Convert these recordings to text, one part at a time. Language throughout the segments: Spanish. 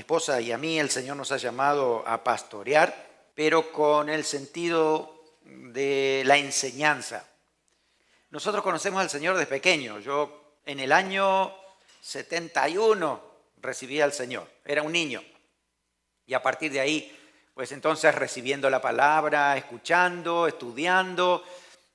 esposa y a mí el Señor nos ha llamado a pastorear, pero con el sentido de la enseñanza. Nosotros conocemos al Señor desde pequeño. Yo en el año 71 recibí al Señor, era un niño. Y a partir de ahí, pues entonces recibiendo la palabra, escuchando, estudiando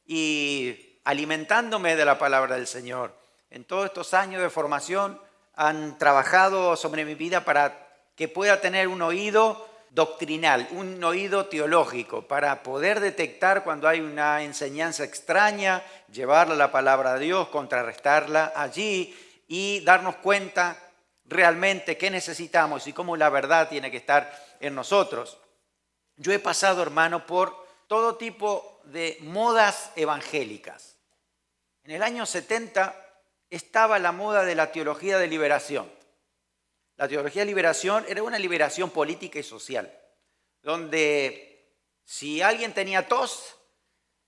y alimentándome de la palabra del Señor. En todos estos años de formación han trabajado sobre mi vida para que pueda tener un oído doctrinal, un oído teológico, para poder detectar cuando hay una enseñanza extraña, llevarla a la palabra de Dios, contrarrestarla allí y darnos cuenta realmente qué necesitamos y cómo la verdad tiene que estar en nosotros. Yo he pasado, hermano, por todo tipo de modas evangélicas. En el año 70 estaba la moda de la teología de liberación. La teología de liberación era una liberación política y social, donde si alguien tenía tos,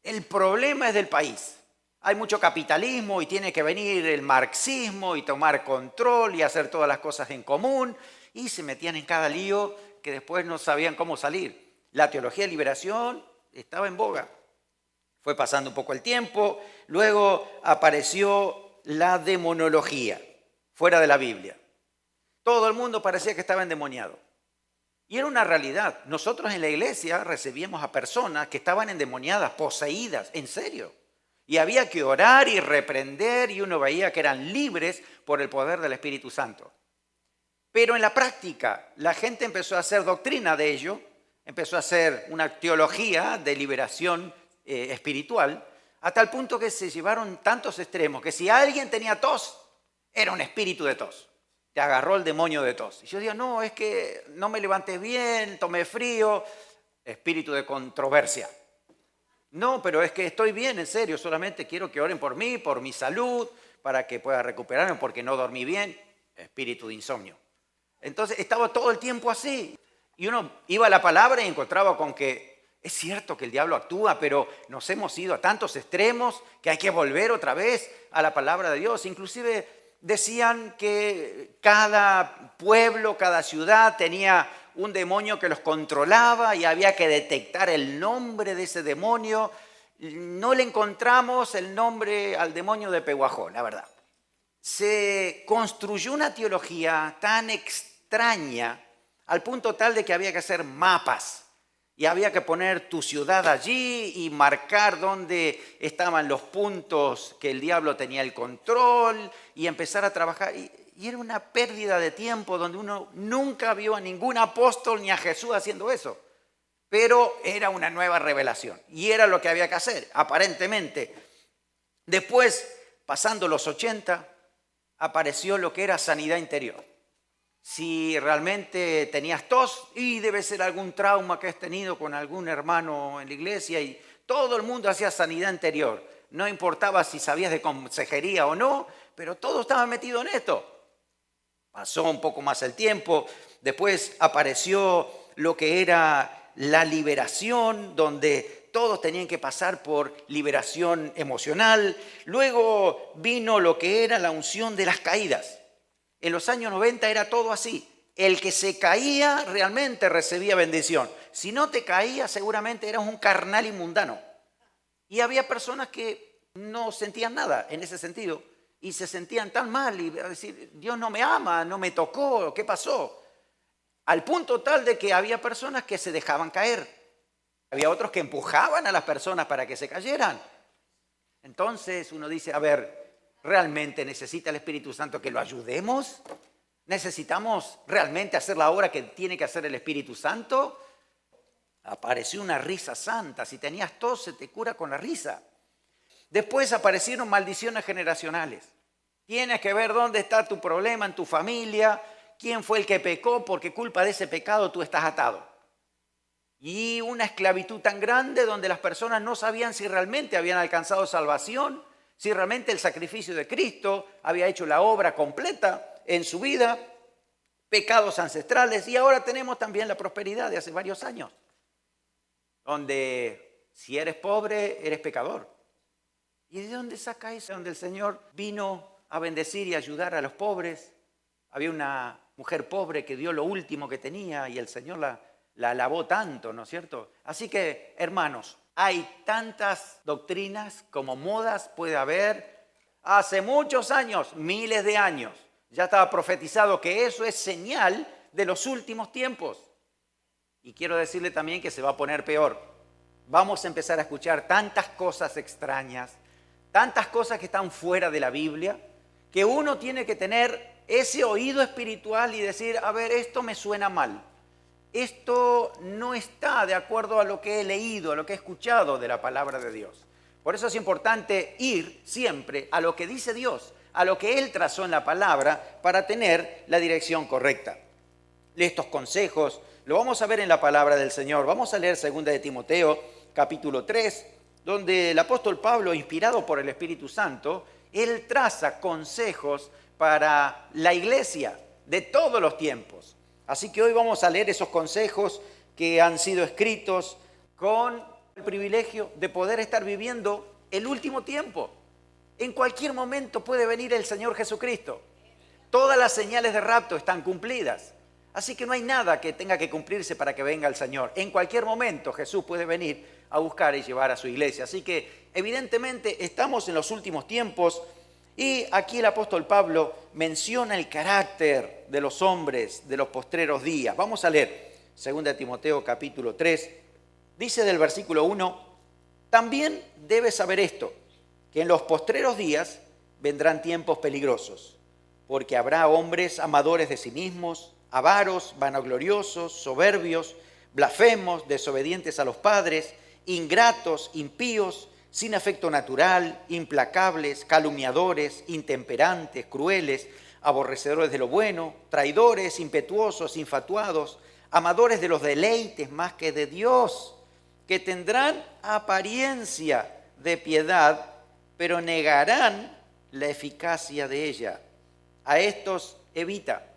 el problema es del país. Hay mucho capitalismo y tiene que venir el marxismo y tomar control y hacer todas las cosas en común, y se metían en cada lío que después no sabían cómo salir. La teología de liberación estaba en boga. Fue pasando un poco el tiempo, luego apareció la demonología, fuera de la Biblia. Todo el mundo parecía que estaba endemoniado. Y era una realidad. Nosotros en la iglesia recibíamos a personas que estaban endemoniadas, poseídas, en serio. Y había que orar y reprender y uno veía que eran libres por el poder del Espíritu Santo. Pero en la práctica la gente empezó a hacer doctrina de ello, empezó a hacer una teología de liberación espiritual, a tal punto que se llevaron tantos extremos que si alguien tenía tos, era un espíritu de tos. Te agarró el demonio de tos. Y yo digo, no, es que no me levanté bien, tomé frío, espíritu de controversia. No, pero es que estoy bien, en serio, solamente quiero que oren por mí, por mi salud, para que pueda recuperarme porque no dormí bien, espíritu de insomnio. Entonces estaba todo el tiempo así. Y uno iba a la palabra y encontraba con que es cierto que el diablo actúa, pero nos hemos ido a tantos extremos que hay que volver otra vez a la palabra de Dios. Inclusive decían que cada pueblo, cada ciudad tenía un demonio que los controlaba y había que detectar el nombre de ese demonio. No le encontramos el nombre al demonio de Pehuajó, la verdad. Se construyó una teología tan extraña al punto tal de que había que hacer mapas y había que poner tu ciudad allí y marcar dónde estaban los puntos que el diablo tenía el control y empezar a trabajar. Y era una pérdida de tiempo donde uno nunca vio a ningún apóstol ni a Jesús haciendo eso. Pero era una nueva revelación y era lo que había que hacer, aparentemente. Después, pasando los 80, apareció lo que era sanidad interior. Si realmente tenías tos, y debe ser algún trauma que has tenido con algún hermano en la iglesia, y todo el mundo hacía sanidad interior. No importaba si sabías de consejería o no, pero todo estaba metido en esto. Pasó un poco más el tiempo, después apareció lo que era la liberación, donde todos tenían que pasar por liberación emocional. Luego vino lo que era la unción de las caídas. En los años 90 era todo así. El que se caía realmente recibía bendición. Si no te caías, seguramente eras un carnal y mundano. Y había personas que no sentían nada en ese sentido y se sentían tan mal y decir, Dios no me ama, no me tocó, ¿qué pasó? Al punto tal de que había personas que se dejaban caer. Había otros que empujaban a las personas para que se cayeran. Entonces uno dice, a ver, ¿realmente necesita el Espíritu Santo que lo ayudemos? ¿Necesitamos realmente hacer la obra que tiene que hacer el Espíritu Santo? Apareció una risa santa. Si tenías tos, se te cura con la risa. Después aparecieron maldiciones generacionales. Tienes que ver dónde está tu problema en tu familia, quién fue el que pecó, porque culpa de ese pecado tú estás atado. Y una esclavitud tan grande donde las personas no sabían si realmente habían alcanzado salvación, si realmente el sacrificio de Cristo había hecho la obra completa en su vida, pecados ancestrales, y ahora tenemos también la prosperidad de hace varios años, donde si eres pobre, eres pecador. ¿Y de dónde saca eso? Donde el Señor vino a bendecir y ayudar a los pobres, Había una mujer pobre que dio lo último que tenía y el Señor la alabó tanto, ¿no es cierto? Así que, hermanos, hay tantas doctrinas como modas puede haber. Hace muchos años, miles de años, ya estaba profetizado que eso es señal de los últimos tiempos. Y quiero decirle también que se va a poner peor. Vamos a empezar a escuchar tantas cosas extrañas, tantas cosas que están fuera de la Biblia, que uno tiene que tener ese oído espiritual y decir, a ver, esto me suena mal. Esto no está de acuerdo a lo que he leído, a lo que he escuchado de la palabra de Dios. Por eso es importante ir siempre a lo que dice Dios, a lo que Él trazó en la palabra para tener la dirección correcta. Estos consejos lo vamos a ver en la palabra del Señor. Vamos a leer 2 de Timoteo, capítulo 3, donde el apóstol Pablo, inspirado por el Espíritu Santo, él traza consejos para la iglesia de todos los tiempos. Así que hoy vamos a leer esos consejos que han sido escritos con el privilegio de poder estar viviendo el último tiempo. En cualquier momento puede venir el Señor Jesucristo. Todas las señales de rapto están cumplidas. Así que no hay nada que tenga que cumplirse para que venga el Señor. En cualquier momento Jesús puede venir a buscar y llevar a su iglesia. Así que evidentemente estamos en los últimos tiempos y aquí el apóstol Pablo menciona el carácter de los hombres de los postreros días. Vamos a leer 2 Timoteo capítulo 3. Dice del versículo 1, también debes saber esto, que en los postreros días vendrán tiempos peligrosos, porque habrá hombres amadores de sí mismos, avaros, vanagloriosos, soberbios, blasfemos, desobedientes a los padres, ingratos, impíos, sin afecto natural, implacables, calumniadores, intemperantes, crueles, aborrecedores de lo bueno, traidores, impetuosos, infatuados, amadores de los deleites más que de Dios, que tendrán apariencia de piedad, pero negarán la eficacia de ella. A estos evita.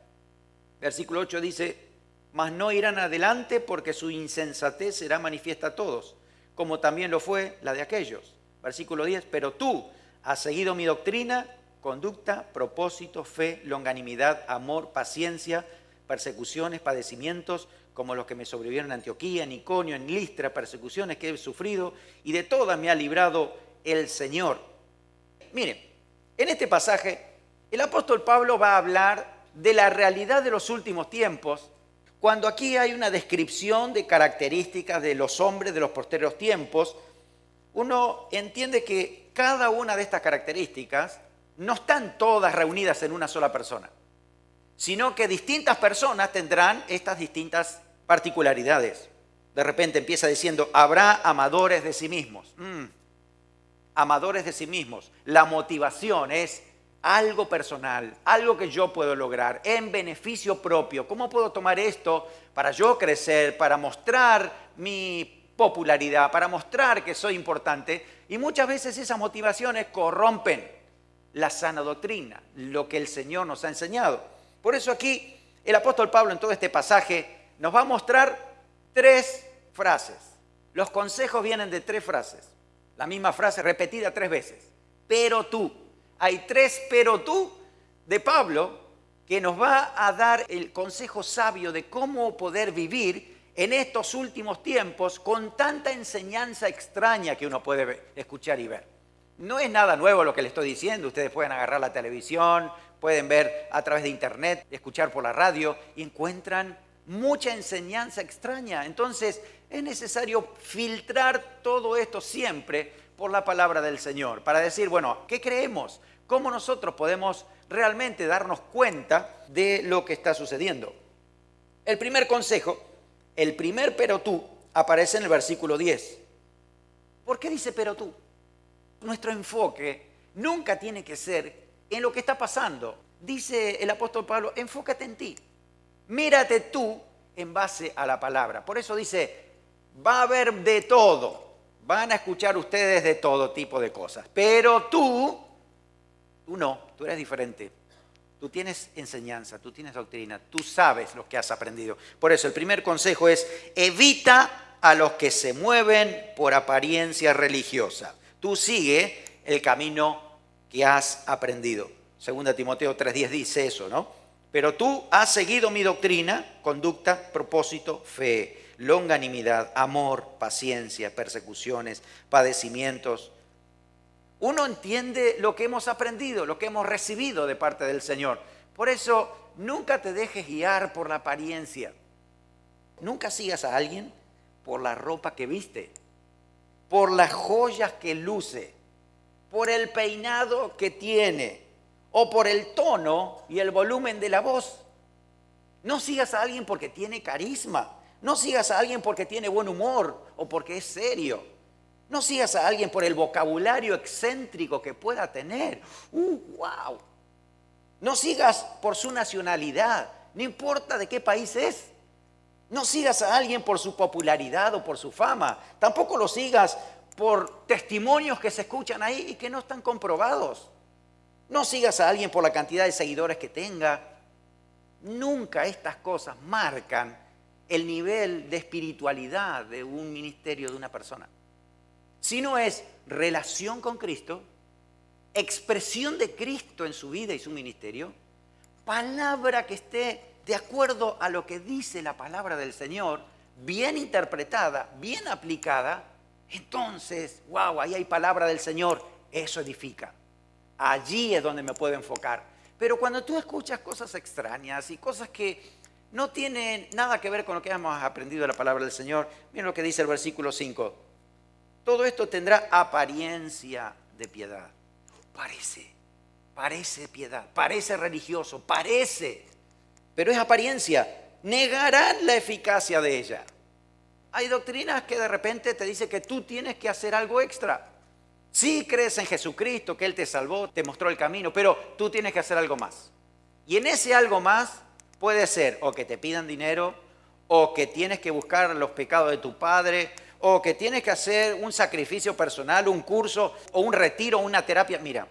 Versículo 8 dice, mas no irán adelante porque su insensatez será manifiesta a todos, como también lo fue la de aquellos. Versículo 10, pero tú has seguido mi doctrina, conducta, propósito, fe, longanimidad, amor, paciencia, persecuciones, padecimientos, como los que me sobrevivieron en Antioquía, en Iconio, en Listra, persecuciones que he sufrido, y de todas me ha librado el Señor. Miren, en este pasaje el apóstol Pablo va a hablar de la realidad de los últimos tiempos, cuando aquí hay una descripción de características de los hombres de los postreros tiempos. Uno entiende que cada una de estas características no están todas reunidas en una sola persona, sino que distintas personas tendrán estas distintas particularidades. De repente empieza diciendo, habrá amadores de sí mismos. Amadores de sí mismos. La motivación es algo personal, algo que yo puedo lograr en beneficio propio. ¿Cómo puedo tomar esto para yo crecer, para mostrar mi popularidad, para mostrar que soy importante? Y muchas veces esas motivaciones corrompen la sana doctrina, lo que el Señor nos ha enseñado. Por eso aquí el apóstol Pablo en todo este pasaje nos va a mostrar 3 frases. Los consejos vienen de 3 frases. La misma frase repetida 3 veces. Pero tú. Hay 3 pero tú de Pablo que nos va a dar el consejo sabio de cómo poder vivir en estos últimos tiempos con tanta enseñanza extraña que uno puede escuchar y ver. No es nada nuevo lo que le estoy diciendo. Ustedes pueden agarrar la televisión, pueden ver a través de internet, escuchar por la radio y encuentran mucha enseñanza extraña. Entonces es necesario filtrar todo esto siempre por la palabra del Señor, para decir, bueno, ¿qué creemos? ¿Cómo nosotros podemos realmente darnos cuenta de lo que está sucediendo? El primer consejo, el primer pero tú, aparece en el versículo 10. ¿Por qué dice pero tú? Nuestro enfoque nunca tiene que ser en lo que está pasando. Dice el apóstol Pablo, enfócate en ti. Mírate tú en base a la palabra. Por eso dice, va a haber de todo. Van a escuchar ustedes de todo tipo de cosas. Pero tú no, tú eres diferente. Tú tienes enseñanza, tú tienes doctrina, tú sabes lo que has aprendido. Por eso el primer consejo es, evita a los que se mueven por apariencia religiosa. Tú sigue el camino que has aprendido. 2 Timoteo 3:10 dice eso, ¿no? Pero tú has seguido mi doctrina, conducta, propósito, fe, longanimidad, amor, paciencia, persecuciones, padecimientos. Uno entiende lo que hemos aprendido, lo que hemos recibido de parte del Señor. Por eso, nunca te dejes guiar por la apariencia. Nunca sigas a alguien por la ropa que viste, por las joyas que luce, por el peinado que tiene o por el tono y el volumen de la voz. No sigas a alguien porque tiene carisma. No sigas a alguien porque tiene buen humor o porque es serio. No sigas a alguien por el vocabulario excéntrico que pueda tener. ¡Wow! No sigas por su nacionalidad, no importa de qué país es. No sigas a alguien por su popularidad o por su fama. Tampoco lo sigas por testimonios que se escuchan ahí y que no están comprobados. No sigas a alguien por la cantidad de seguidores que tenga. Nunca estas cosas marcan el nivel de espiritualidad de un ministerio de una persona. Sino es relación con Cristo, expresión de Cristo en su vida y su ministerio, palabra que esté de acuerdo a lo que dice la palabra del Señor, bien interpretada, bien aplicada. Entonces, wow, ahí hay palabra del Señor, eso edifica. Allí es donde me puedo enfocar. Pero cuando tú escuchas cosas extrañas y cosas que no tienen nada que ver con lo que hemos aprendido de la palabra del Señor, miren lo que dice el versículo 5. Todo esto tendrá apariencia de piedad. Parece piedad, parece religioso, parece, pero es apariencia. Negarán la eficacia de ella. Hay doctrinas que de repente te dicen que tú tienes que hacer algo extra. Sí crees en Jesucristo, que Él te salvó, te mostró el camino, pero tú tienes que hacer algo más. Y en ese algo más puede ser o que te pidan dinero, o que tienes que buscar los pecados de tu padre, o que tienes que hacer un sacrificio personal, un curso, o un retiro, una terapia. Mira,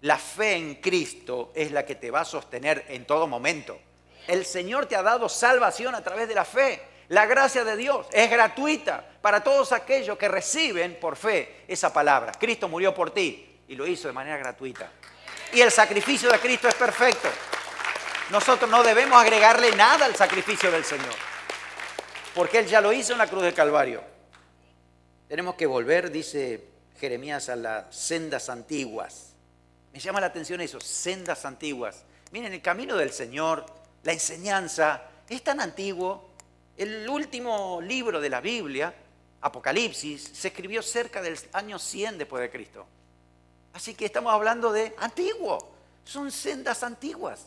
la fe en Cristo es la que te va a sostener en todo momento. El Señor te ha dado salvación a través de la fe. La gracia de Dios es gratuita para todos aquellos que reciben por fe esa palabra. Cristo murió por ti y lo hizo de manera gratuita. Y el sacrificio de Cristo es perfecto. Nosotros no debemos agregarle nada al sacrificio del Señor, porque Él ya lo hizo en la cruz del Calvario. Tenemos que volver, dice Jeremías, a las sendas antiguas. Me llama la atención eso, sendas antiguas. Miren, el camino del Señor, la enseñanza, es tan antiguo. El último libro de la Biblia, Apocalipsis, se escribió cerca del año 100 después de Cristo. Así que estamos hablando de antiguo, son sendas antiguas.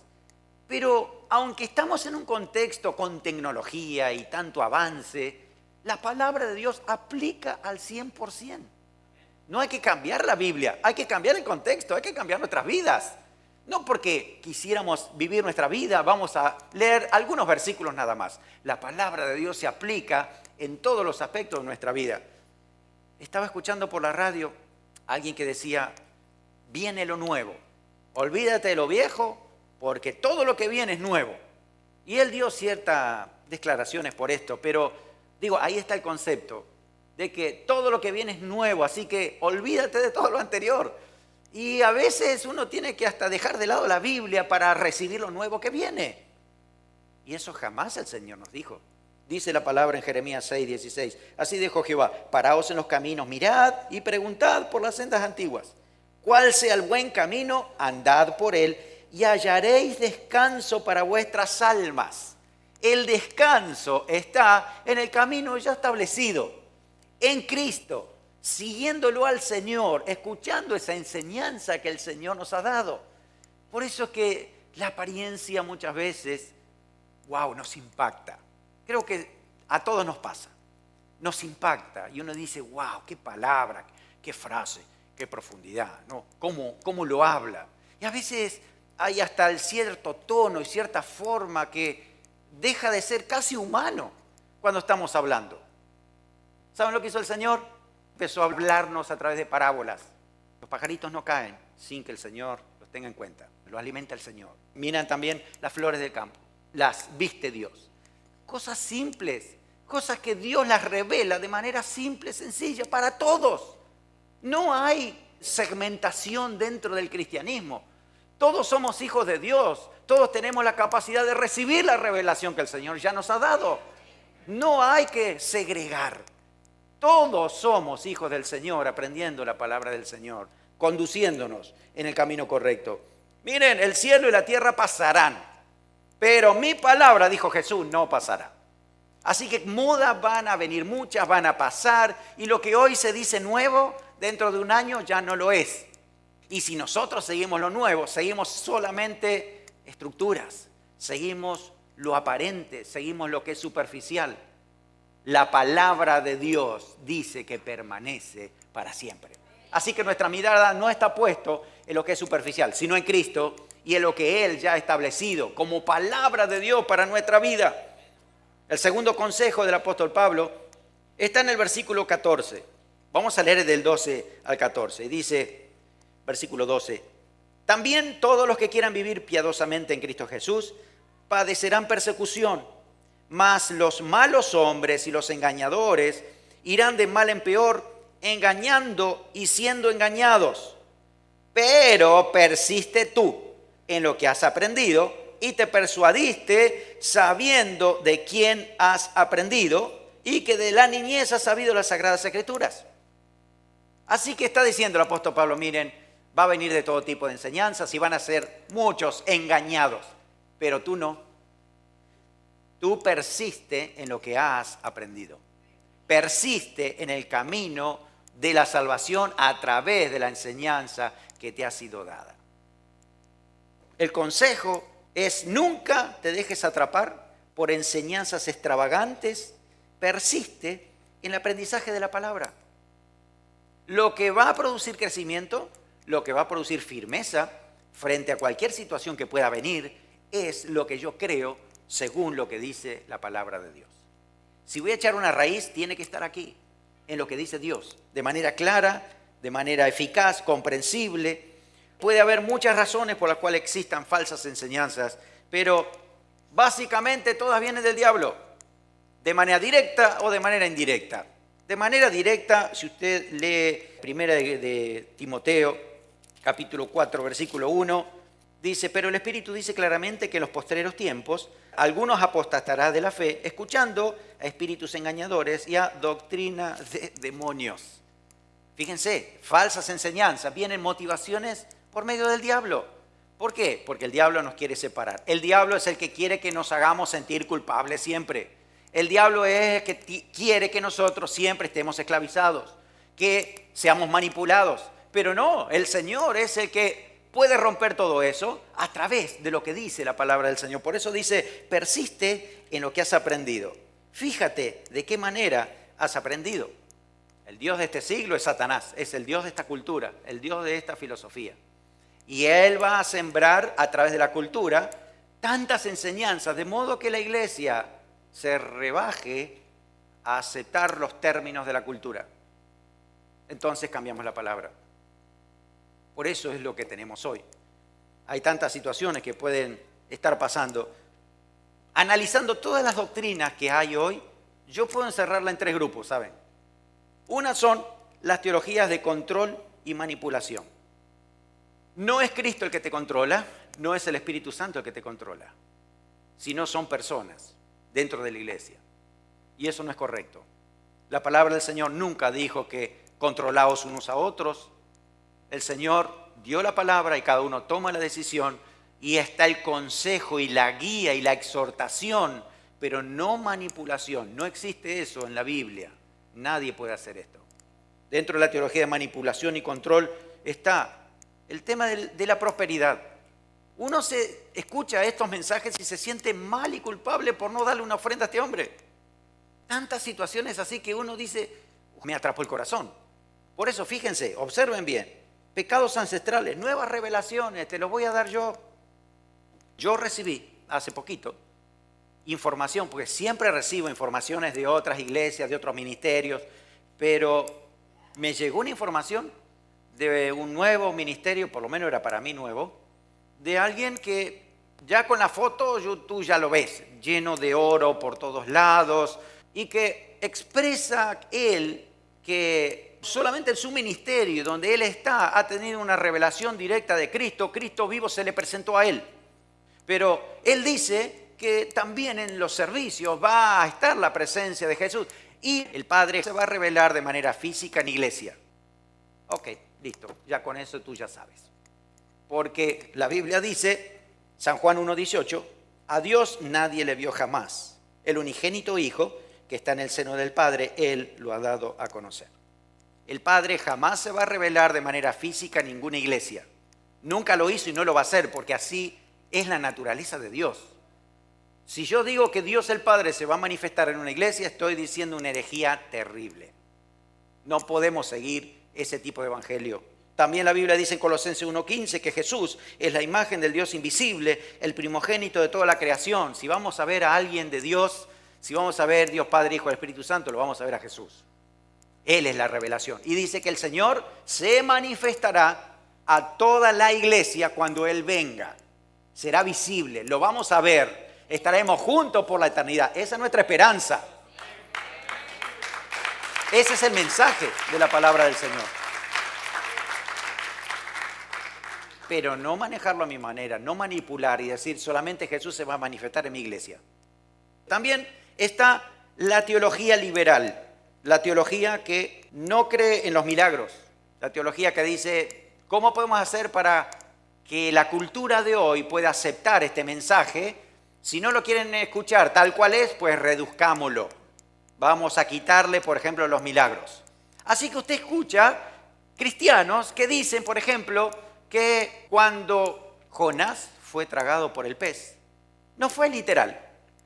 Pero aunque estamos en un contexto con tecnología y tanto avance, la palabra de Dios aplica al 100%. No hay que cambiar la Biblia, hay que cambiar el contexto, hay que cambiar nuestras vidas. No porque quisiéramos vivir nuestra vida, vamos a leer algunos versículos nada más. La palabra de Dios se aplica en todos los aspectos de nuestra vida. Estaba escuchando por la radio a alguien que decía, viene lo nuevo, olvídate de lo viejo, porque todo lo que viene es nuevo. Y él dio ciertas declaraciones por esto, pero digo, ahí está el concepto de que todo lo que viene es nuevo, así que olvídate de todo lo anterior. Y a veces uno tiene que hasta dejar de lado la Biblia para recibir lo nuevo que viene. Y eso jamás el Señor nos dijo. Dice la palabra en Jeremías 6:16. Así dijo Jehová, paraos en los caminos, mirad y preguntad por las sendas antiguas. ¿Cuál sea el buen camino? Andad por él y hallaréis descanso para vuestras almas. El descanso está en el camino ya establecido, en Cristo, siguiéndolo al Señor, escuchando esa enseñanza que el Señor nos ha dado. Por eso es que la apariencia muchas veces, wow, nos impacta. Creo que a todos nos pasa. Nos impacta y uno dice, wow, qué palabra, qué frase, qué profundidad, ¿no? ¿Cómo lo habla? Y a veces hay hasta el cierto tono y cierta forma que deja de ser casi humano cuando estamos hablando. ¿Saben lo que hizo el Señor? Empezó a hablarnos a través de parábolas. Los pajaritos no caen sin que el Señor los tenga en cuenta. Los alimenta el Señor. Miran también las flores del campo. Las viste Dios. Cosas simples, cosas que Dios las revela de manera simple, sencilla, para todos. No hay segmentación dentro del cristianismo. Todos somos hijos de Dios. Todos tenemos la capacidad de recibir la revelación que el Señor ya nos ha dado. No hay que segregar. Todos somos hijos del Señor, aprendiendo la palabra del Señor, conduciéndonos en el camino correcto. Miren, el cielo y la tierra pasarán, pero mi palabra, dijo Jesús, no pasará. Así que modas van a venir, muchas van a pasar, y lo que hoy se dice nuevo, dentro de un año ya no lo es. Y si nosotros seguimos lo nuevo, seguimos solamente estructuras, seguimos lo aparente, seguimos lo que es superficial. La palabra de Dios dice que permanece para siempre. Así que nuestra mirada no está puesto en lo que es superficial, sino en Cristo y en lo que Él ya ha establecido como palabra de Dios para nuestra vida. El segundo consejo del apóstol Pablo está en el versículo 14. Vamos a leer del 12 al 14. Dice, versículo 12, también todos los que quieran vivir piadosamente en Cristo Jesús padecerán persecución, mas los malos hombres y los engañadores irán de mal en peor, engañando y siendo engañados. Pero persiste tú en lo que has aprendido y te persuadiste sabiendo de quién has aprendido y que de la niñez has sabido las Sagradas Escrituras. Así que está diciendo el apóstol Pablo, miren, va a venir de todo tipo de enseñanzas y van a ser muchos engañados, pero tú no. Tú persiste en lo que has aprendido. Persiste en el camino de la salvación a través de la enseñanza que te ha sido dada. El consejo es nunca te dejes atrapar por enseñanzas extravagantes. Persiste en el aprendizaje de la palabra. Lo que va a producir crecimiento, lo que va a producir firmeza frente a cualquier situación que pueda venir, es lo que yo creo según lo que dice la palabra de Dios. Si voy a echar una raíz, tiene que estar aquí, en lo que dice Dios, de manera clara, de manera eficaz, comprensible. Puede haber muchas razones por las cuales existan falsas enseñanzas, pero básicamente todas vienen del diablo, de manera directa o de manera indirecta. De manera directa, si usted lee primera de Timoteo, capítulo 4, versículo 1, dice, pero el Espíritu dice claramente que en los postreros tiempos algunos apostatarán de la fe, escuchando a espíritus engañadores y a doctrina de demonios. Fíjense, falsas enseñanzas, vienen motivaciones por medio del diablo. ¿Por qué? Porque el diablo nos quiere separar. El diablo es el que quiere que nos hagamos sentir culpables siempre. El diablo es el que quiere que nosotros siempre estemos esclavizados, que seamos manipulados. Pero no, el Señor es el que puede romper todo eso a través de lo que dice la palabra del Señor. Por eso dice, persiste en lo que has aprendido. Fíjate de qué manera has aprendido. El Dios de este siglo es Satanás, es el Dios de esta cultura, el Dios de esta filosofía. Y Él va a sembrar a través de la cultura tantas enseñanzas, de modo que la iglesia se rebaje a aceptar los términos de la cultura. Entonces cambiamos la palabra. Por eso es lo que tenemos hoy. Hay tantas situaciones que pueden estar pasando. Analizando todas las doctrinas que hay hoy, yo puedo encerrarla en tres grupos, ¿saben? Una son las teologías de control y manipulación. No es Cristo el que te controla, no es el Espíritu Santo el que te controla, sino son personas dentro de la iglesia. Y eso no es correcto. La palabra del Señor nunca dijo que controlaos unos a otros. El Señor dio la palabra y cada uno toma la decisión y está el consejo y la guía y la exhortación, pero no manipulación. No existe eso en la Biblia. Nadie puede hacer esto. Dentro de la teología de manipulación y control está el tema de la prosperidad. Uno se escucha estos mensajes y se siente mal y culpable por no darle una ofrenda a este hombre. Tantas situaciones así que uno dice, me atrapó el corazón. Por eso fíjense, observen bien. Pecados ancestrales, nuevas revelaciones, te los voy a dar yo. Yo recibí hace poquito información, porque siempre recibo informaciones de otras iglesias, de otros ministerios, pero me llegó una información de un nuevo ministerio, por lo menos era para mí nuevo, de alguien que ya con la foto tú ya lo ves, lleno de oro por todos lados, y que expresa él que solamente en su ministerio, donde él está, ha tenido una revelación directa de Cristo. Cristo vivo se le presentó a él. Pero él dice que también en los servicios va a estar la presencia de Jesús. Y el Padre se va a revelar de manera física en iglesia. Ok, listo, ya con eso tú ya sabes. Porque la Biblia dice, San Juan 1:18, a Dios nadie le vio jamás. El unigénito Hijo que está en el seno del Padre, Él lo ha dado a conocer. El Padre jamás se va a revelar de manera física en ninguna iglesia. Nunca lo hizo y no lo va a hacer, porque así es la naturaleza de Dios. Si yo digo que Dios el Padre se va a manifestar en una iglesia, estoy diciendo una herejía terrible. No podemos seguir ese tipo de evangelio. También la Biblia dice en Colosenses 1:15 que Jesús es la imagen del Dios invisible, el primogénito de toda la creación. Si vamos a ver a alguien de Dios, si vamos a ver Dios Padre, Hijo y Espíritu Santo, lo vamos a ver a Jesús. Él es la revelación. Y dice que el Señor se manifestará a toda la iglesia cuando Él venga. Será visible, lo vamos a ver. Estaremos juntos por la eternidad. Esa es nuestra esperanza. Ese es el mensaje de la palabra del Señor. Pero no manejarlo a mi manera, no manipular y decir solamente Jesús se va a manifestar en mi iglesia. También está la teología liberal, la teología que no cree en los milagros, la teología que dice, ¿cómo podemos hacer para que la cultura de hoy pueda aceptar este mensaje? Si no lo quieren escuchar tal cual es, pues reduzcámoslo. Vamos a quitarle, por ejemplo, los milagros. Así que usted escucha cristianos que dicen, por ejemplo, que cuando Jonás fue tragado por el pez, no fue literal.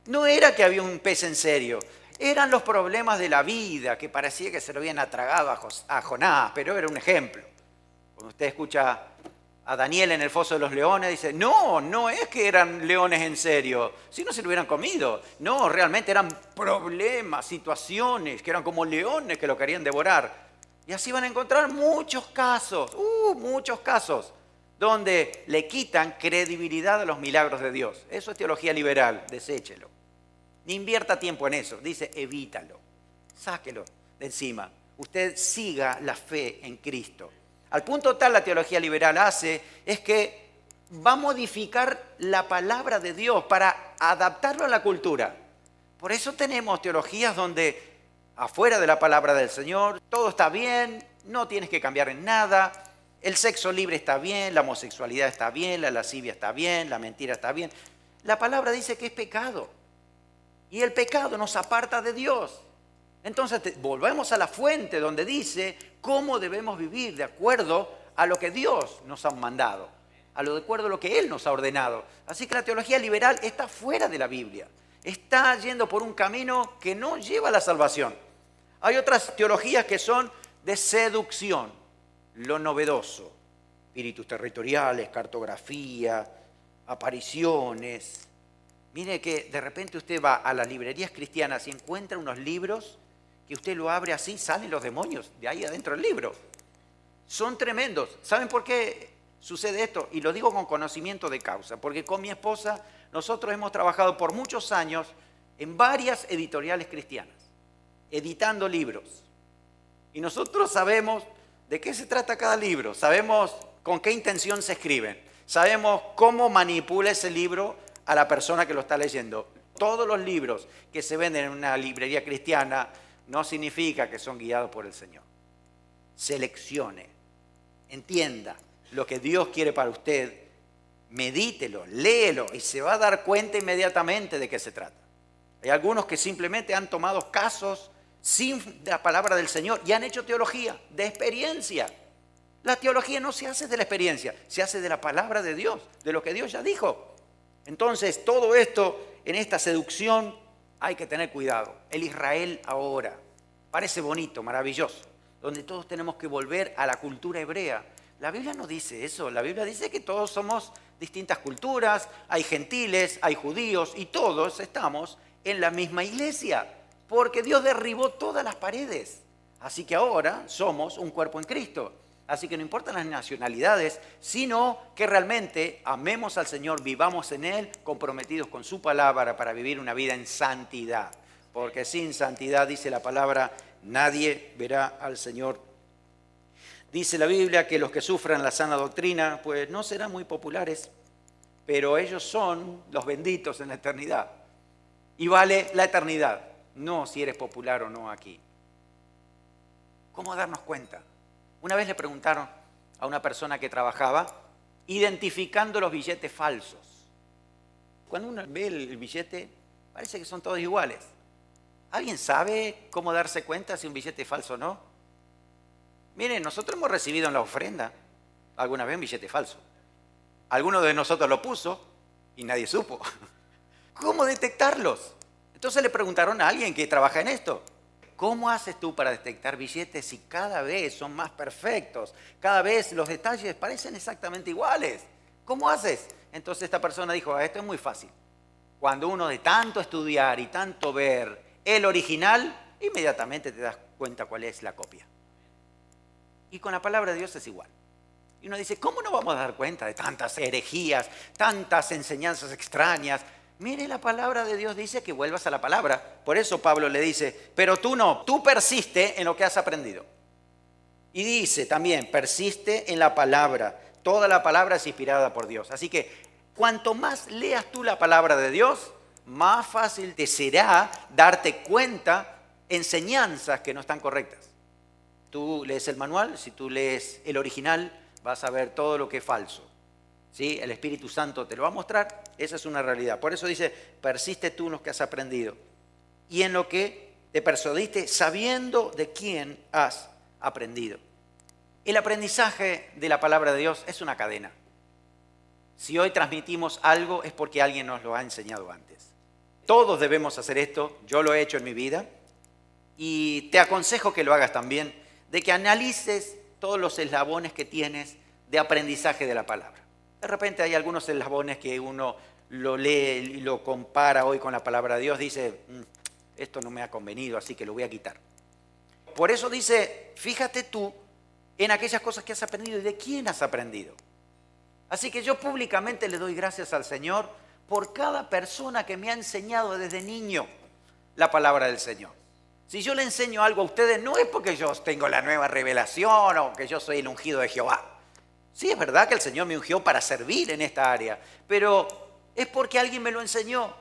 No era que había un pez en serio. Eran los problemas de la vida, que parecía que se lo habían atragado a Jonás, pero era un ejemplo. Cuando usted escucha a Daniel en el foso de los leones, dice, no es que eran leones en serio, si no se lo hubieran comido. No, realmente eran problemas, situaciones, que eran como leones que lo querían devorar. Y así van a encontrar muchos casos, donde le quitan credibilidad a los milagros de Dios. Eso es teología liberal, deséchelo. Ni invierta tiempo en eso, dice evítalo, sáquelo de encima. Usted siga la fe en Cristo. Al punto tal la teología liberal hace es que va a modificar la palabra de Dios para adaptarlo a la cultura. Por eso tenemos teologías donde afuera de la palabra del Señor todo está bien, no tienes que cambiar en nada, el sexo libre está bien, la homosexualidad está bien, la lascivia está bien, la mentira está bien. La palabra dice que es pecado. Y el pecado nos aparta de Dios. Entonces volvemos a la fuente donde dice cómo debemos vivir de acuerdo a lo que Dios nos ha mandado, de acuerdo a lo que Él nos ha ordenado. Así que la teología liberal está fuera de la Biblia. Está yendo por un camino que no lleva a la salvación. Hay otras teologías que son de seducción, lo novedoso, espíritus territoriales, cartografía, apariciones. Mire que de repente usted va a las librerías cristianas y encuentra unos libros que usted lo abre así, salen los demonios de ahí adentro del libro. Son tremendos. ¿Saben por qué sucede esto? Y lo digo con conocimiento de causa, porque con mi esposa nosotros hemos trabajado por muchos años en varias editoriales cristianas, editando libros. Y nosotros sabemos de qué se trata cada libro, sabemos con qué intención se escriben, sabemos cómo manipula ese libro a la persona que lo está leyendo. Todos los libros que se venden en una librería cristiana no significa que son guiados por el Señor. Seleccione, entienda lo que Dios quiere para usted, medítelo, léelo y se va a dar cuenta inmediatamente de qué se trata. Hay algunos que simplemente han tomado casos sin la palabra del Señor y han hecho teología de experiencia. La teología no se hace de la experiencia, se hace de la palabra de Dios, de lo que Dios ya dijo. Entonces, todo esto, en esta seducción, hay que tener cuidado. El Israel ahora parece bonito, maravilloso, donde todos tenemos que volver a la cultura hebrea. La Biblia no dice eso. La Biblia dice que todos somos distintas culturas, hay gentiles, hay judíos y todos estamos en la misma iglesia, porque Dios derribó todas las paredes. Así que ahora somos un cuerpo en Cristo. Así que no importan las nacionalidades, sino que realmente amemos al Señor, vivamos en Él, comprometidos con su palabra para vivir una vida en santidad. Porque sin santidad, dice la palabra, nadie verá al Señor Dice la Biblia que los que sufran la sana doctrina, pues no serán muy populares, pero ellos son los benditos en la eternidad. Y vale la eternidad, no si eres popular o no aquí. ¿Cómo darnos cuenta? Una vez le preguntaron a una persona que trabajaba identificando los billetes falsos. Cuando uno ve el billete, parece que son todos iguales. ¿Alguien sabe cómo darse cuenta si un billete es falso o no? Miren, nosotros hemos recibido en la ofrenda alguna vez un billete falso. Alguno de nosotros lo puso y nadie supo. ¿Cómo detectarlos? Entonces le preguntaron a alguien que trabaja en esto. ¿Cómo haces tú para detectar billetes si cada vez son más perfectos? Cada vez los detalles parecen exactamente iguales. ¿Cómo haces? Entonces esta persona dijo, esto es muy fácil. Cuando uno de tanto estudiar y tanto ver el original, inmediatamente te das cuenta cuál es la copia. Y con la palabra de Dios es igual. Y uno dice, ¿cómo no vamos a dar cuenta de tantas herejías, tantas enseñanzas extrañas? Mire, la palabra de Dios dice que vuelvas a la palabra. Por eso Pablo le dice, pero tú no, tú persiste en lo que has aprendido. Y dice también, persiste en la palabra. Toda la palabra es inspirada por Dios. Así que cuanto más leas tú la palabra de Dios, más fácil te será darte cuenta enseñanzas que no están correctas. Tú lees el manual, si tú lees el original, vas a ver todo lo que es falso. ¿Sí? El Espíritu Santo te lo va a mostrar, esa es una realidad. Por eso dice, persiste tú en lo que has aprendido y en lo que te persuadiste sabiendo de quién has aprendido. El aprendizaje de la palabra de Dios es una cadena. Si hoy transmitimos algo es porque alguien nos lo ha enseñado antes. Todos debemos hacer esto, yo lo he hecho en mi vida y te aconsejo que lo hagas también, de que analices todos los eslabones que tienes de aprendizaje de la palabra. De repente hay algunos eslabones que uno lo lee y lo compara hoy con la palabra de Dios, dice, esto no me ha convenido, así que lo voy a quitar. Por eso dice, fíjate tú en aquellas cosas que has aprendido y de quién has aprendido. Así que yo públicamente le doy gracias al Señor por cada persona que me ha enseñado desde niño la palabra del Señor. Si yo le enseño algo a ustedes, no es porque yo tengo la nueva revelación o que yo soy el ungido de Jehová. Sí, es verdad que el Señor me ungió para servir en esta área, pero es porque alguien me lo enseñó,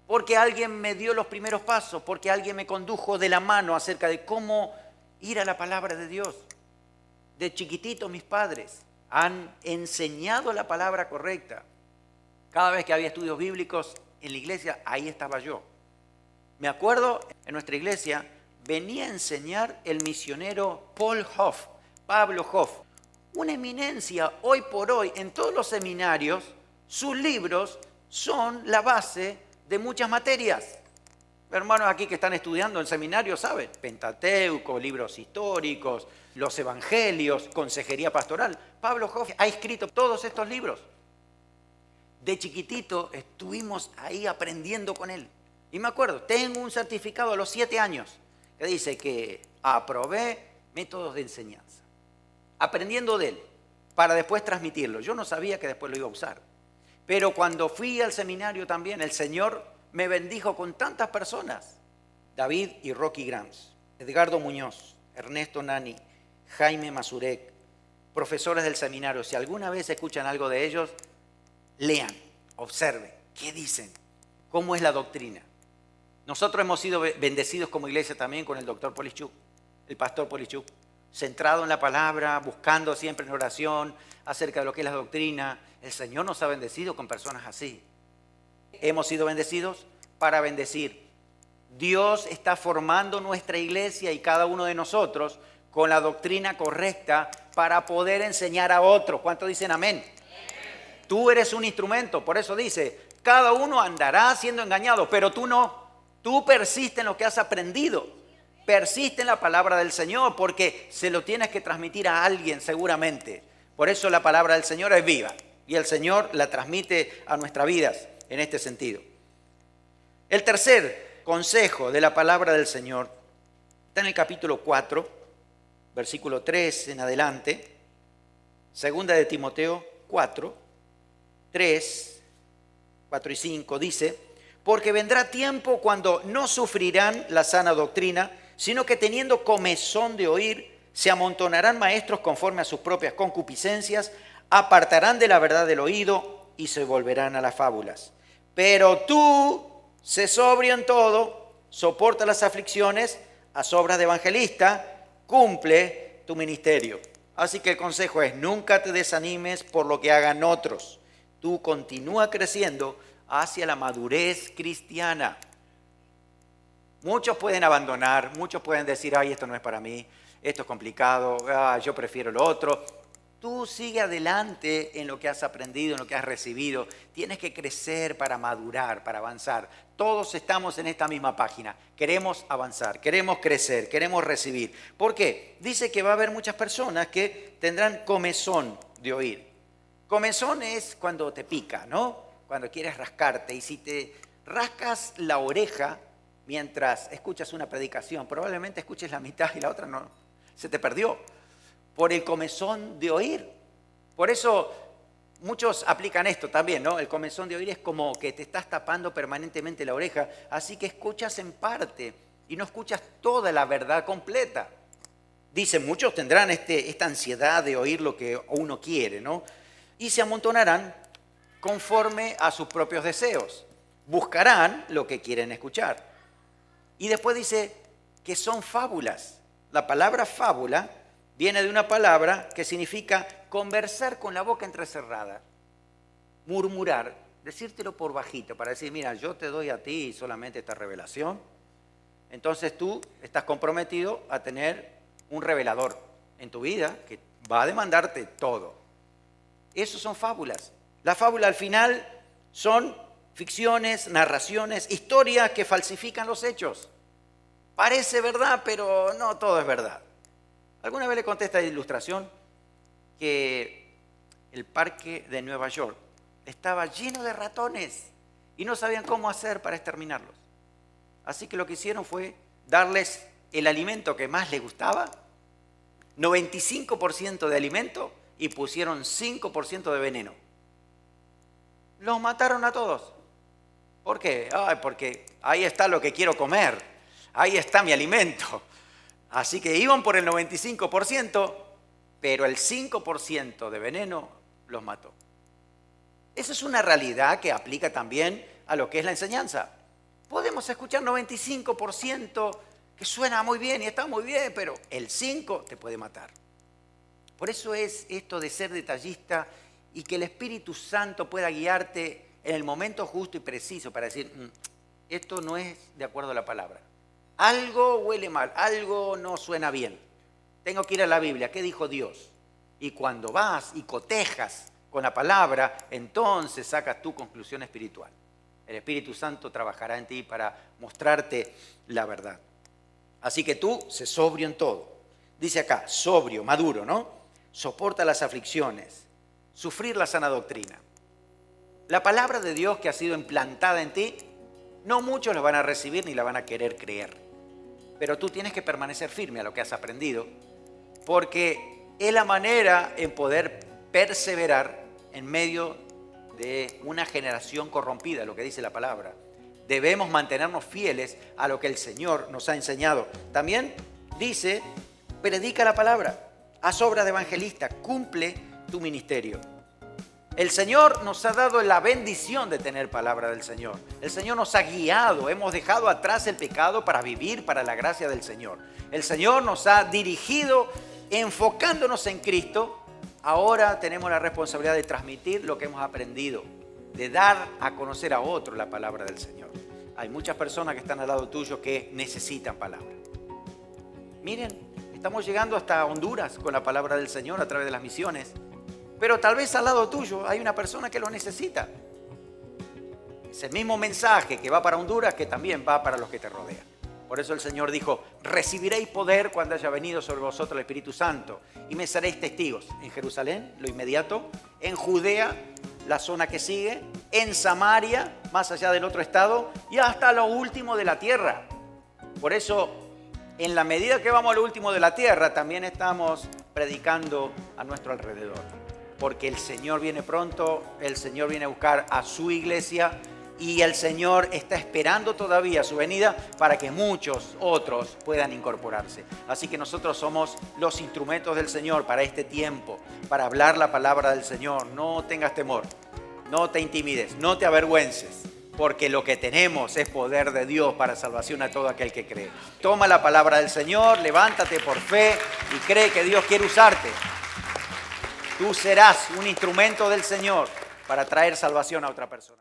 porque alguien me dio los primeros pasos, porque alguien me condujo de la mano acerca de cómo ir a la palabra de Dios. De chiquitito mis padres han enseñado la palabra correcta. Cada vez que había estudios bíblicos en la iglesia, ahí estaba yo. Me acuerdo, en nuestra iglesia venía a enseñar el misionero Pablo Hoff, una eminencia hoy por hoy en todos los seminarios. Sus libros son la base de muchas materias. Hermanos aquí que están estudiando en seminario saben, Pentateuco, libros históricos, los evangelios, consejería pastoral. Pablo Hoff ha escrito todos estos libros. De chiquitito estuvimos ahí aprendiendo con él. Y me acuerdo, tengo un certificado a los 7 años que dice que aprobé métodos de enseñanza, aprendiendo de él, para después transmitirlo. Yo no sabía que después lo iba a usar. Pero cuando fui al seminario también, el Señor me bendijo con tantas personas. David y Rocky Grams, Edgardo Muñoz, Ernesto Nani, Jaime Mazurek, profesores del seminario. Si alguna vez escuchan algo de ellos, lean, observen, ¿qué dicen? ¿Cómo es la doctrina? Nosotros hemos sido bendecidos como iglesia también con el doctor Polichuk, el pastor Polichuk, centrado en la palabra, buscando siempre en oración acerca de lo que es la doctrina. El Señor nos ha bendecido con personas así. Hemos sido bendecidos para bendecir. Dios está formando nuestra iglesia y cada uno de nosotros con la doctrina correcta para poder enseñar a otros. ¿Cuántos dicen amén? Tú eres un instrumento, por eso dice, cada uno andará siendo engañado, pero tú no. Tú persiste en lo que has aprendido. Persiste en la palabra del Señor porque se lo tienes que transmitir a alguien seguramente. Por eso la palabra del Señor es viva y el Señor la transmite a nuestras vidas en este sentido. El tercer consejo de la palabra del Señor está en el capítulo 4, versículo 3 en adelante. Segunda de Timoteo 4, 3, 4 y 5 dice: porque vendrá tiempo cuando no sufrirán la sana doctrina, sino que teniendo comezón de oír, Se amontonarán maestros conforme a sus propias concupiscencias, apartarán de la verdad del oído y se volverán a las fábulas. Pero tú, sé sobrio en todo, soporta las aflicciones, haz obras de evangelista, cumple tu ministerio. Así que el consejo es, nunca te desanimes por lo que hagan otros. Tú continúa creciendo hacia la madurez cristiana. Muchos pueden abandonar, muchos pueden decir, ay, esto no es para mí, esto es complicado, yo prefiero lo otro. Tú sigue adelante en lo que has aprendido, en lo que has recibido. Tienes que crecer para madurar, para avanzar. Todos estamos en esta misma página. Queremos avanzar, queremos crecer, queremos recibir. ¿Por qué? Dice que va a haber muchas personas que tendrán comezón de oír. Comezón es cuando te pica, ¿no? Cuando quieres rascarte. Y si te rascas la oreja mientras escuchas una predicación, probablemente escuches la mitad y la otra no, se te perdió. Por el comezón de oír. Por eso muchos aplican esto también, ¿no? El comezón de oír es como que te estás tapando permanentemente la oreja, así que escuchas en parte y no escuchas toda la verdad completa. Dicen, muchos tendrán esta ansiedad de oír lo que uno quiere, ¿no? Y se amontonarán conforme a sus propios deseos. Buscarán lo que quieren escuchar. Y después dice que son fábulas. La palabra fábula viene de una palabra que significa conversar con la boca entrecerrada, murmurar, decírtelo por bajito, para decir, mira, yo te doy a ti solamente esta revelación. Entonces tú estás comprometido a tener un revelador en tu vida que va a demandarte todo. Eso son fábulas. La fábula al final son ficciones, narraciones, historias que falsifican los hechos. Parece verdad, pero no todo es verdad. Alguna vez le conté esta ilustración que el parque de Nueva York estaba lleno de ratones y no sabían cómo hacer para exterminarlos. Así que lo que hicieron fue darles el alimento que más les gustaba, 95% de alimento y pusieron 5% de veneno. Los mataron a todos. ¿Por qué? Porque ahí está lo que quiero comer, ahí está mi alimento. Así que iban por el 95%, pero el 5% de veneno los mató. Esa es una realidad que aplica también a lo que es la enseñanza. Podemos escuchar 95% que suena muy bien y está muy bien, pero el 5% te puede matar. Por eso es esto de ser detallista y que el Espíritu Santo pueda guiarte en el momento justo y preciso para decir, esto no es de acuerdo a la palabra. Algo huele mal, algo no suena bien. Tengo que ir a la Biblia, ¿qué dijo Dios? Y cuando vas y cotejas con la palabra, entonces sacas tu conclusión espiritual. El Espíritu Santo trabajará en ti para mostrarte la verdad. Así que tú, sé sobrio en todo. Dice acá, sobrio, maduro, ¿no? Soporta las aflicciones, sufrir la sana doctrina. La palabra de Dios que ha sido implantada en ti, no muchos la van a recibir ni la van a querer creer. Pero tú tienes que permanecer firme a lo que has aprendido, porque es la manera en poder perseverar en medio de una generación corrompida, lo que dice la palabra. Debemos mantenernos fieles a lo que el Señor nos ha enseñado. También dice, predica la palabra, haz obra de evangelista, cumple tu ministerio. El Señor nos ha dado la bendición de tener palabra del Señor. El Señor nos ha guiado, hemos dejado atrás el pecado para vivir para la gracia del Señor. El Señor nos ha dirigido enfocándonos en Cristo. Ahora tenemos la responsabilidad de transmitir lo que hemos aprendido, de dar a conocer a otros la palabra del Señor. Hay muchas personas que están al lado tuyo que necesitan palabra. Miren, estamos llegando hasta Honduras con la palabra del Señor a través de las misiones. Pero tal vez al lado tuyo hay una persona que lo necesita. Es el mismo mensaje que va para Honduras que también va para los que te rodean. Por eso el Señor dijo, recibiréis poder cuando haya venido sobre vosotros el Espíritu Santo y me seréis testigos en Jerusalén, lo inmediato, en Judea, la zona que sigue, en Samaria, más allá del otro estado y hasta lo último de la tierra. Por eso, en la medida que vamos a lo último de la tierra, también estamos predicando a nuestro alrededor. Porque el Señor viene pronto, el Señor viene a buscar a su iglesia y el Señor está esperando todavía su venida para que muchos otros puedan incorporarse. Así que nosotros somos los instrumentos del Señor para este tiempo, para hablar la palabra del Señor. No tengas temor, no te intimides, no te avergüences, porque lo que tenemos es poder de Dios para salvación a todo aquel que cree. Toma la palabra del Señor, levántate por fe y cree que Dios quiere usarte. Tú serás un instrumento del Señor para traer salvación a otra persona.